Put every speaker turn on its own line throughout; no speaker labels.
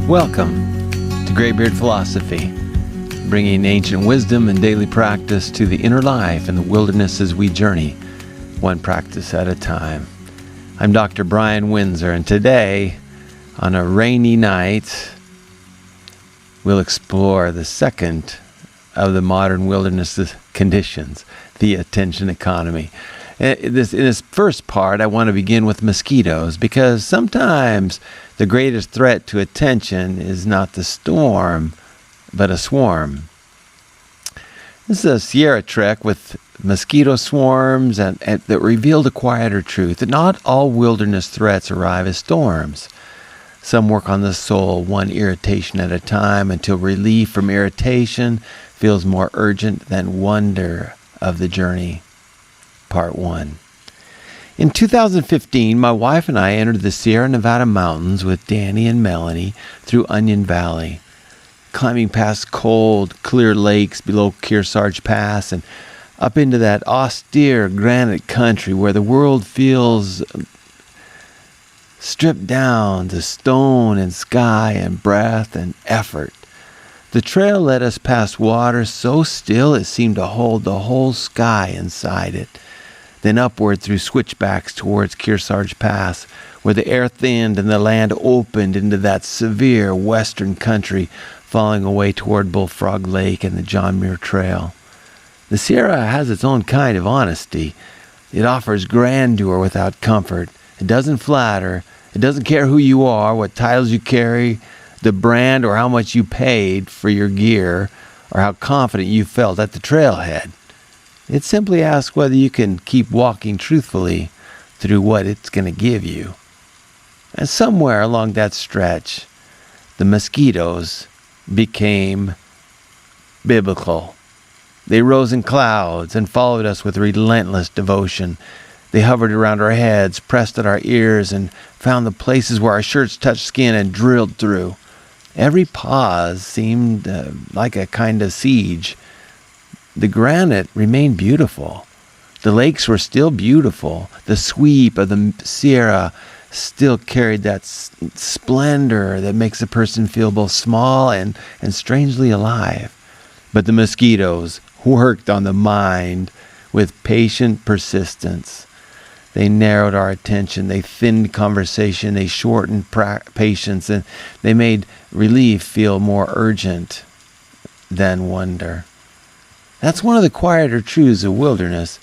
Welcome to Graybeard Philosophy, bringing ancient wisdom and daily practice to the inner life in the wilderness as we journey, one practice at a time. I'm Dr. Brian Windsor, and today, on a rainy night, we'll explore the second of the modern wilderness conditions, the attention economy. In this first part, I want to begin with mosquitoes, because sometimes the greatest threat to attention is not the storm, but a swarm. This is a Sierra trek with mosquito swarms and that revealed a quieter truth, that not all wilderness threats arrive as storms. Some work on the soul, one irritation at a time, until relief from irritation feels more urgent than wonder of the journey. Part 1. In 2015, my wife and I entered the Sierra Nevada mountains with Danny and Melanie through Onion Valley, climbing past cold, clear lakes below Kearsarge Pass and up into that austere granite country where the world feels stripped down to stone and sky and breath and effort. The trail led us past water so still it seemed to hold the whole sky inside it, then upward through switchbacks towards Kearsarge Pass, where the air thinned and the land opened into that severe western country, falling away toward Bullfrog Lake and the John Muir Trail. The Sierra has its own kind of honesty. It offers grandeur without comfort. It doesn't flatter. It doesn't care who you are, what titles you carry, the brand, or how much you paid for your gear, or how confident you felt at the trailhead. It simply asks whether you can keep walking truthfully through what it's going to give you. And somewhere along that stretch, the mosquitoes became biblical. They rose in clouds and followed us with relentless devotion. They hovered around our heads, pressed at our ears, and found the places where our shirts touched skin and drilled through. Every pause seemed like a kind of siege. The granite remained beautiful. The lakes were still beautiful. The sweep of the Sierra still carried that splendor that makes a person feel both small and strangely alive. But the mosquitoes worked on the mind with patient persistence. They narrowed our attention. They thinned conversation. They shortened patience. And they made relief feel more urgent than wonder. That's one of the quieter truths of wilderness.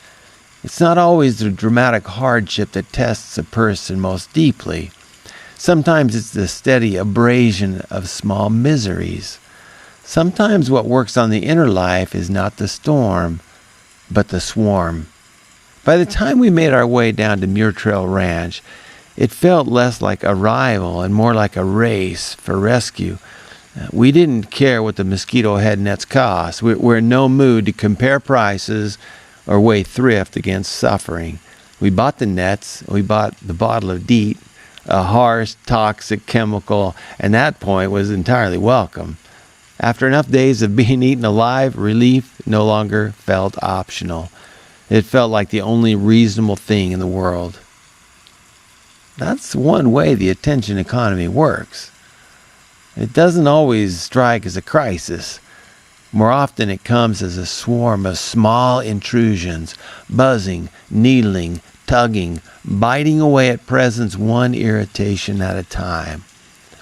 It's not always the dramatic hardship that tests a person most deeply. Sometimes it's the steady abrasion of small miseries. Sometimes what works on the inner life is not the storm, but the swarm. By the time we made our way down to Muir Trail Ranch, it felt less like arrival and more like a race for rescue. We didn't care what the mosquito head nets cost. We're in no mood to compare prices or weigh thrift against suffering. We bought the nets, we bought the bottle of DEET, a harsh, toxic chemical, and that point was entirely welcome. After enough days of being eaten alive, relief no longer felt optional. It felt like the only reasonable thing in the world. That's one way the attention economy works. It doesn't always strike as a crisis. More often it comes as a swarm of small intrusions, buzzing, needling, tugging, biting away at presence one irritation at a time.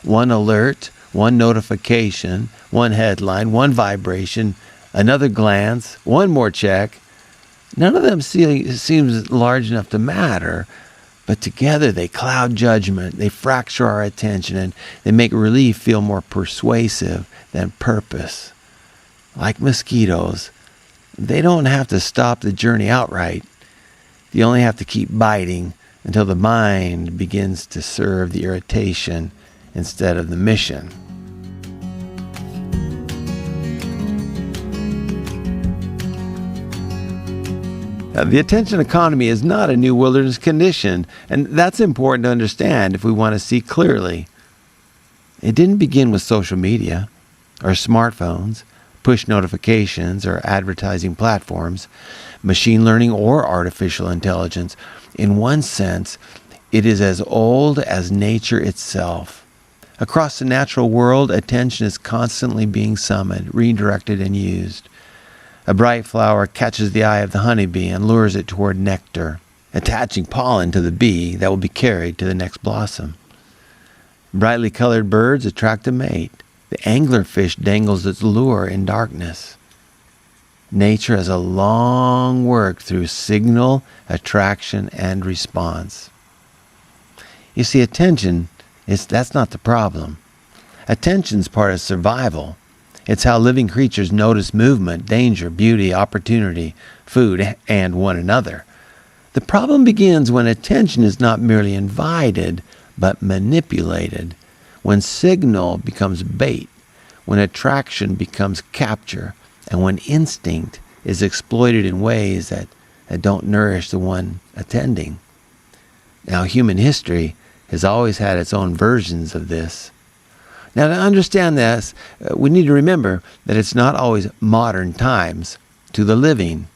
One alert, one notification, one headline, one vibration, another glance, one more check. None of them seems large enough to matter, but together they cloud judgment, they fracture our attention, and they make relief feel more persuasive than purpose. Like mosquitoes, they don't have to stop the journey outright. You only have to keep biting until the mind begins to serve the irritation instead of the mission. The attention economy is not a new wilderness condition, and that's important to understand if we want to see clearly. It didn't begin with social media, or smartphones, push notifications, or advertising platforms, machine learning, or artificial intelligence. In one sense, it is as old as nature itself. Across the natural world, attention is constantly being summoned, redirected, and used. A bright flower catches the eye of the honeybee and lures it toward nectar, attaching pollen to the bee that will be carried to the next blossom. Brightly colored birds attract a mate. The anglerfish dangles its lure in darkness. Nature has a long work through signal, attraction, and response. You see, attention, that's not the problem. Attention's part of survival. It's how living creatures notice movement, danger, beauty, opportunity, food, and one another. The problem begins when attention is not merely invited, but manipulated. When signal becomes bait, when attraction becomes capture, and when instinct is exploited in ways that don't nourish the one attending. Now, human history has always had its own versions of this. Now, to understand this, we need to remember that it's not always modern times to the living.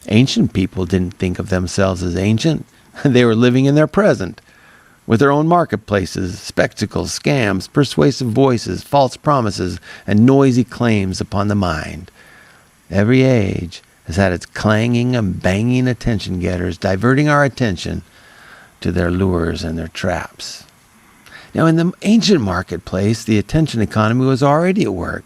Ancient people didn't think of themselves as ancient. They were living in their present, with their own marketplaces, spectacles, scams, persuasive voices, false promises, and noisy claims upon the mind. Every age has had its clanging and banging attention getters, diverting our attention to their lures and their traps. Now, in the ancient marketplace, the attention economy was already at work.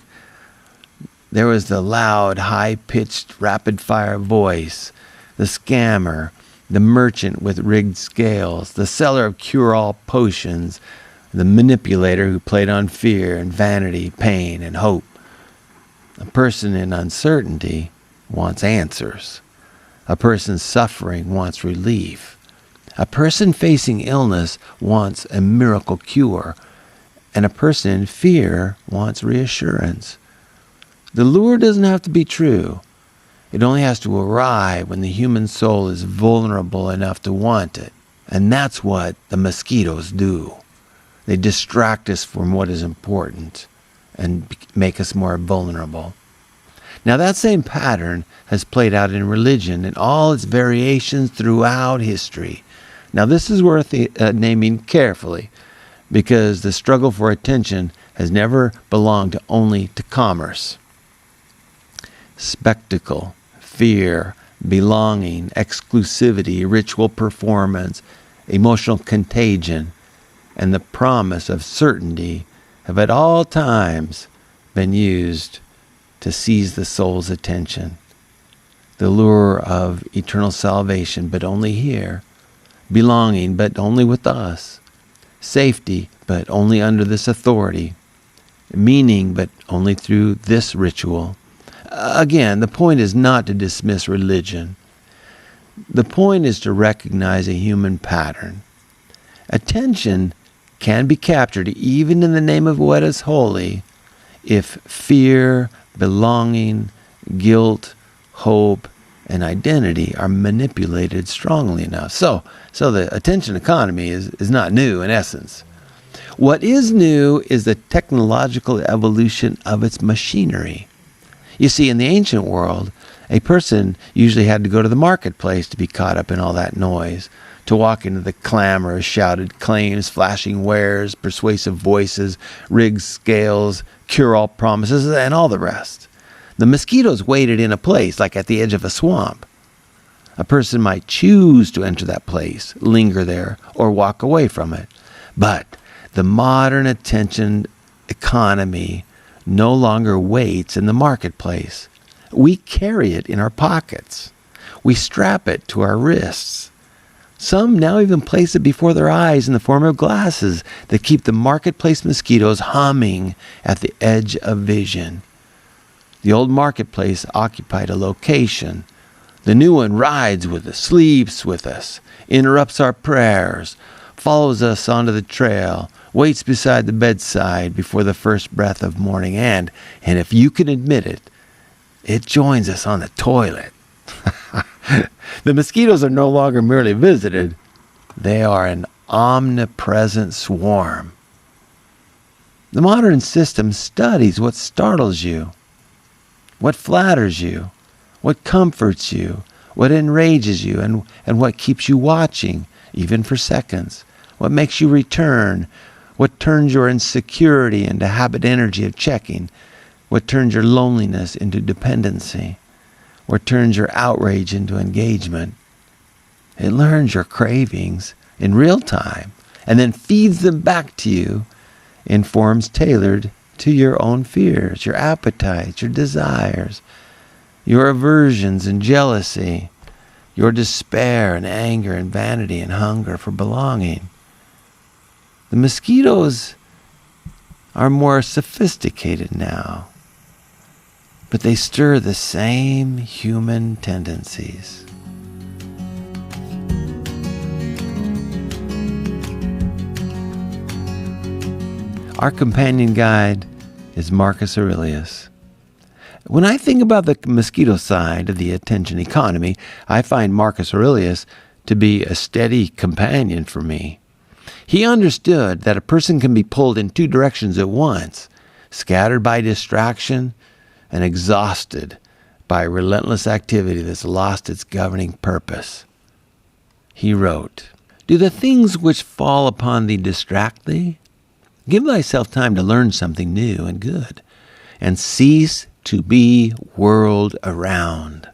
There was the loud, high-pitched, rapid-fire voice, the scammer, the merchant with rigged scales, the seller of cure-all potions, the manipulator who played on fear and vanity, pain and hope. A person in uncertainty wants answers. A person suffering wants relief. A person facing illness wants a miracle cure. And a person in fear wants reassurance. The lure doesn't have to be true. It only has to arrive when the human soul is vulnerable enough to want it. And that's what the mosquitoes do. They distract us from what is important and make us more vulnerable. Now, that same pattern has played out in religion in all its variations throughout history. Now, this is worth naming carefully, because the struggle for attention has never belonged only to commerce. Spectacle, fear, belonging, exclusivity, ritual performance, emotional contagion, and the promise of certainty have at all times been used to seize the soul's attention. The lure of eternal salvation, but only here. Belonging, but only with us. Safety, but only under this authority. Meaning, but only through this ritual. Again, the point is not to dismiss religion. The point is to recognize a human pattern. Attention can be captured even in the name of what is holy if fear, belonging, guilt, hope, and identity are manipulated strongly enough. So the attention economy is not new in essence. What is new is the technological evolution of its machinery. You see, in the ancient world, a person usually had to go to the marketplace to be caught up in all that noise, to walk into the clamor of shouted claims, flashing wares, persuasive voices, rigged scales, cure-all promises, and all the rest. The mosquitoes waited in a place like at the edge of a swamp. A person might choose to enter that place, linger there, or walk away from it. But the modern attention economy no longer waits in the marketplace. We carry it in our pockets. We strap it to our wrists. Some now even place it before their eyes in the form of glasses that keep the marketplace mosquitoes humming at the edge of vision. The old marketplace occupied a location. The new one rides with us, sleeps with us, interrupts our prayers, follows us onto the trail, waits beside the bedside before the first breath of morning, and if you can admit it, it joins us on the toilet. The mosquitoes are no longer merely visited. They are an omnipresent swarm. The modern system studies what startles you, what flatters you, what comforts you, what enrages you, and what keeps you watching, even for seconds, what makes you return, What turns your insecurity into habit energy of checking? What turns your loneliness into dependency? What turns your outrage into engagement? It learns your cravings in real time and then feeds them back to you in forms tailored to your own fears, your appetites, your desires, your aversions and jealousy, your despair and anger and vanity and hunger for belonging. The mosquitoes are more sophisticated now, but they stir the same human tendencies. Our companion guide is Marcus Aurelius. When I think about the mosquito side of the attention economy, I find Marcus Aurelius to be a steady companion for me. He understood that a person can be pulled in two directions at once, scattered by distraction and exhausted by relentless activity that's lost its governing purpose. He wrote, "Do the things which fall upon thee distract thee? Give thyself time to learn something new and good, and cease to be whirled around."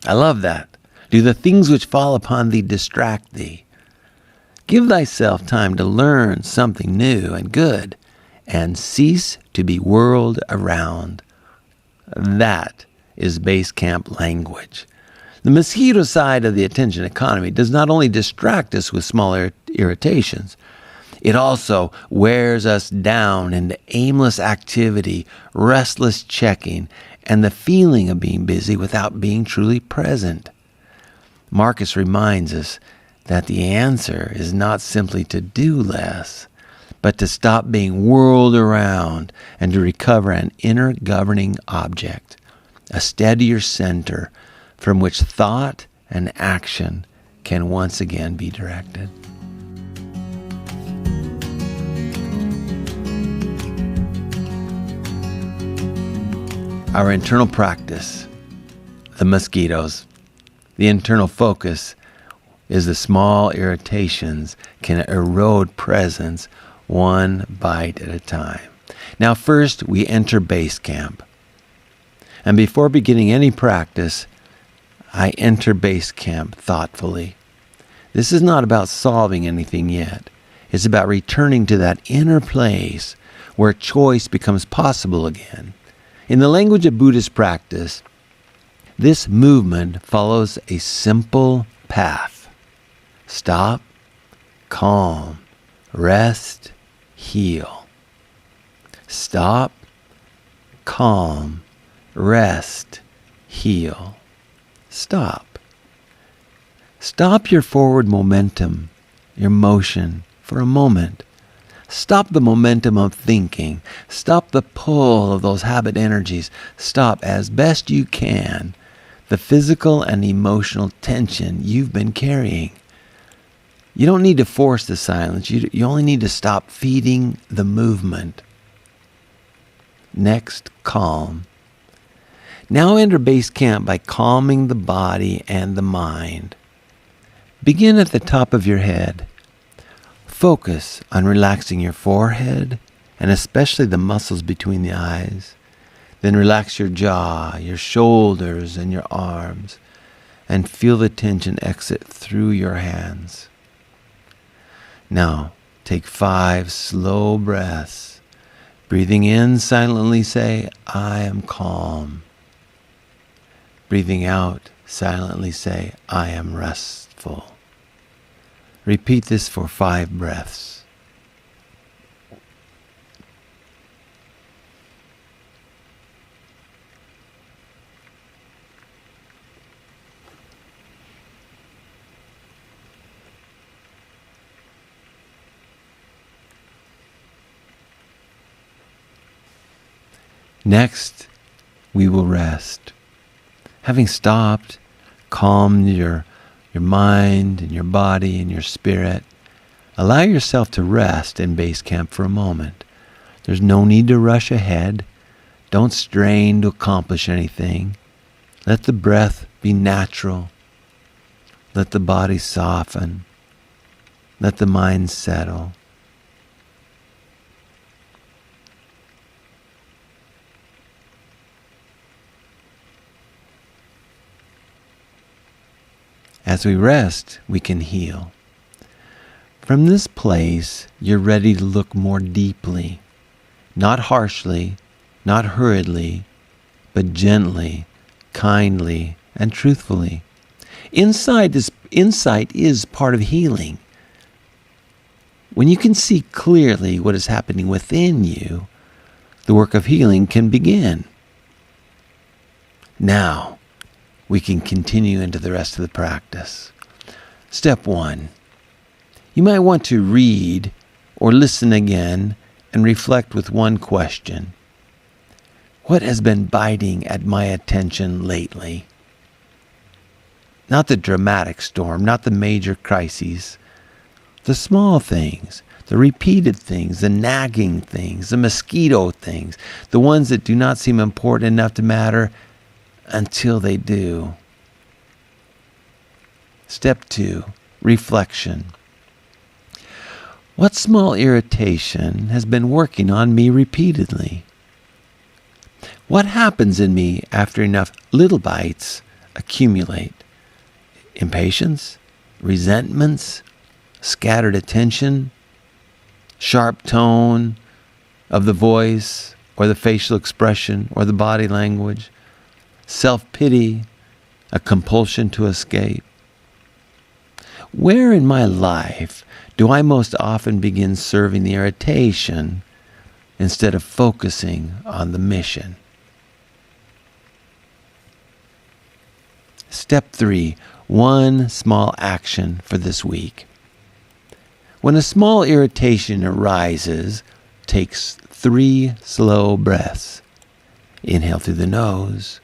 I love that. Do the things which fall upon thee distract thee? Give thyself time to learn something new and good, and cease to be whirled around. That is base camp language. The mosquito side of the attention economy does not only distract us with smaller irritations, it also wears us down into aimless activity, restless checking, and the feeling of being busy without being truly present. Marcus reminds us that the answer is not simply to do less, but to stop being whirled around and to recover an inner governing object, a steadier center from which thought and action can once again be directed. Our internal practice, the mosquitoes. The internal focus is the small irritations can erode presence one bite at a time. Now first we enter base camp. And before beginning any practice, I enter base camp thoughtfully. This is not about solving anything yet. It's about returning to that inner place where choice becomes possible again. In the language of Buddhist practice, this movement follows a simple path. Stop, calm, rest, heal. Stop, calm, rest, heal. Stop. Stop your forward momentum, your motion, for a moment. Stop the momentum of thinking. Stop the pull of those habit energies. Stop as best you can the physical and emotional tension you've been carrying. You don't need to force the silence. You only need to stop feeding the movement. Next, calm. Now enter base camp by calming the body and the mind. Begin at the top of your head. Focus on relaxing your forehead and especially the muscles between the eyes. Then relax your jaw, your shoulders, and your arms, and feel the tension exit through your hands. Now, take 5 slow breaths. Breathing in, silently say, "I am calm." Breathing out, silently say, "I am restful." Repeat this for 5 breaths. Next, we will rest. Having stopped, calmed your mind and your body and your spirit, allow yourself to rest in base camp for a moment. There's no need to rush ahead. Don't strain to accomplish anything. Let the breath be natural. Let the body soften. Let the mind settle. As we rest, we can heal. From this place, you're ready to look more deeply, not harshly, not hurriedly, but gently, kindly, and truthfully. Insight is part of healing. When you can see clearly what is happening within you, the work of healing can begin. Now, we can continue into the rest of the practice. Step 1. You might want to read or listen again and reflect with one question. What has been biting at my attention lately? Not the dramatic storm, not the major crises. The small things, the repeated things, the nagging things, the mosquito things, the ones that do not seem important enough to matter until they do. Step 2, reflection. What small irritation has been working on me repeatedly? What happens in me after enough little bites accumulate? Impatience, resentments, scattered attention, sharp tone of the voice or the facial expression or the body language, self-pity, a compulsion to escape. Where in my life do I most often begin serving the irritation instead of focusing on the mission? Step 3, one small action for this week. When a small irritation arises, take 3 slow breaths. Inhale through the nose.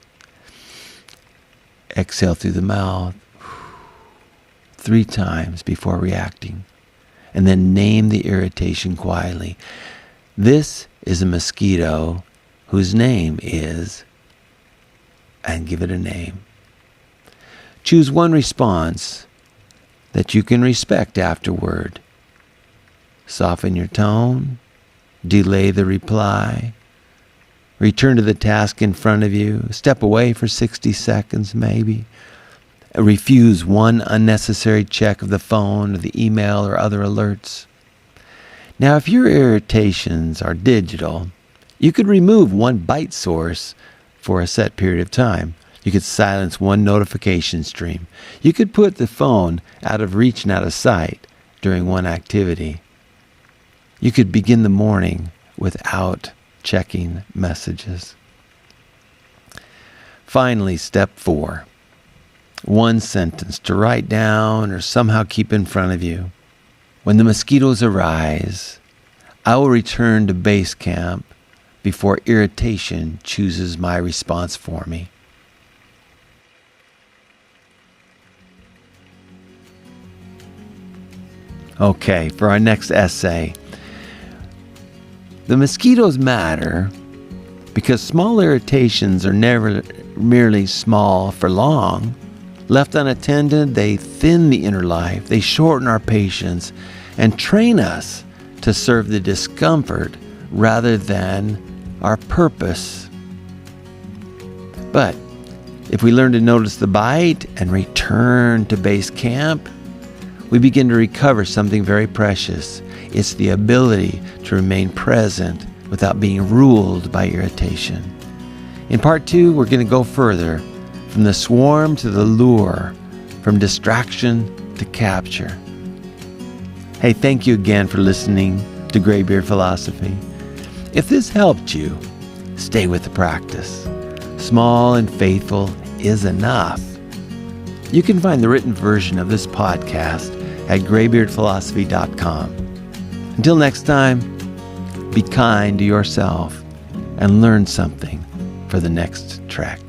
Exhale through the mouth. 3 times before reacting. And then name the irritation quietly. This is a mosquito whose name is, and give it a name. Choose one response that you can respect afterward. Soften your tone, delay the reply, return to the task in front of you, step away for 60 seconds maybe, refuse one unnecessary check of the phone or the email or other alerts. Now, if your irritations are digital, you could remove one bite source for a set period of time. You could silence one notification stream. You could put the phone out of reach and out of sight during one activity. You could begin the morning without checking messages. Finally, step 4. One sentence to write down or somehow keep in front of you. When the mosquitoes arise, I will return to base camp before irritation chooses my response for me. Okay, for our next essay. The mosquitoes matter because small irritations are never merely small for long. Left unattended, they thin the inner life, they shorten our patience, and train us to serve the discomfort rather than our purpose. But if we learn to notice the bite and return to base camp, we begin to recover something very precious. It's the ability to remain present without being ruled by irritation. In part 2, we're going to go further, from the swarm to the lure, from distraction to capture. Hey, thank you again for listening to Graybeard Philosophy. If this helped you, stay with the practice. Small and faithful is enough. You can find the written version of this podcast at graybeardphilosophy.com. Until next time, be kind to yourself and learn something for the next trek.